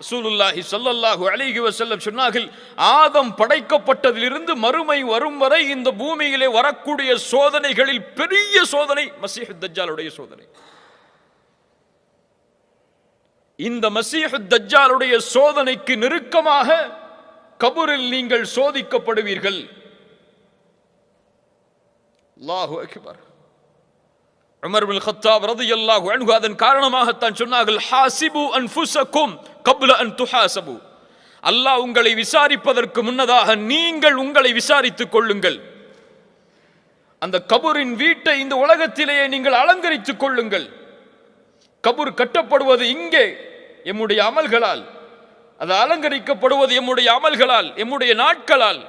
ரசூலுல்லாஹி ஸல்லல்லாஹு அலைஹி வஸல்லம் சொன்னார்கள், ஆதம் படைக்கப்பட்டதிலிருந்து மறுமை வரும் வரை இந்த பூமியிலே வரக்கூடிய சோதனைகளில் பெரிய சோதனை மஸீஹுத் தஜ்ஜாலுடைய சோதனை. இந்த மஸீஹுத் தஜ்ஜாலுடைய சோதனைக்கு நெருக்கமாக கபரில் நீங்கள் சோதிக்கப்படுவீர்கள். அல்லாஹு அக்பர். உமர் பின் கத்தாப் ரலியல்லாஹு அன்ஹு அதன் காரணமாகத்தான் சொன்னார்கள், ஹாசிபு அன்ஃபுஸக்கும் கப்ல அன் துஹாசபு. அல்லாஹ் உங்களை விசாரிப்பதற்கு முன்னதாக நீங்கள் உங்களை விசாரித்துக் கொள்ளுங்கள். அந்த கபரின் வீட்டை இந்த உலகத்திலேயே நீங்கள் அலங்கரித்துக் கொள்ளுங்கள். கபர் கட்டப்படுவது இங்கே எம்முடைய அமல்களால், அது அலங்கரிக்கப்படுவது எம்முடைய அமல்களால், எம்முடைய நாட்களால்.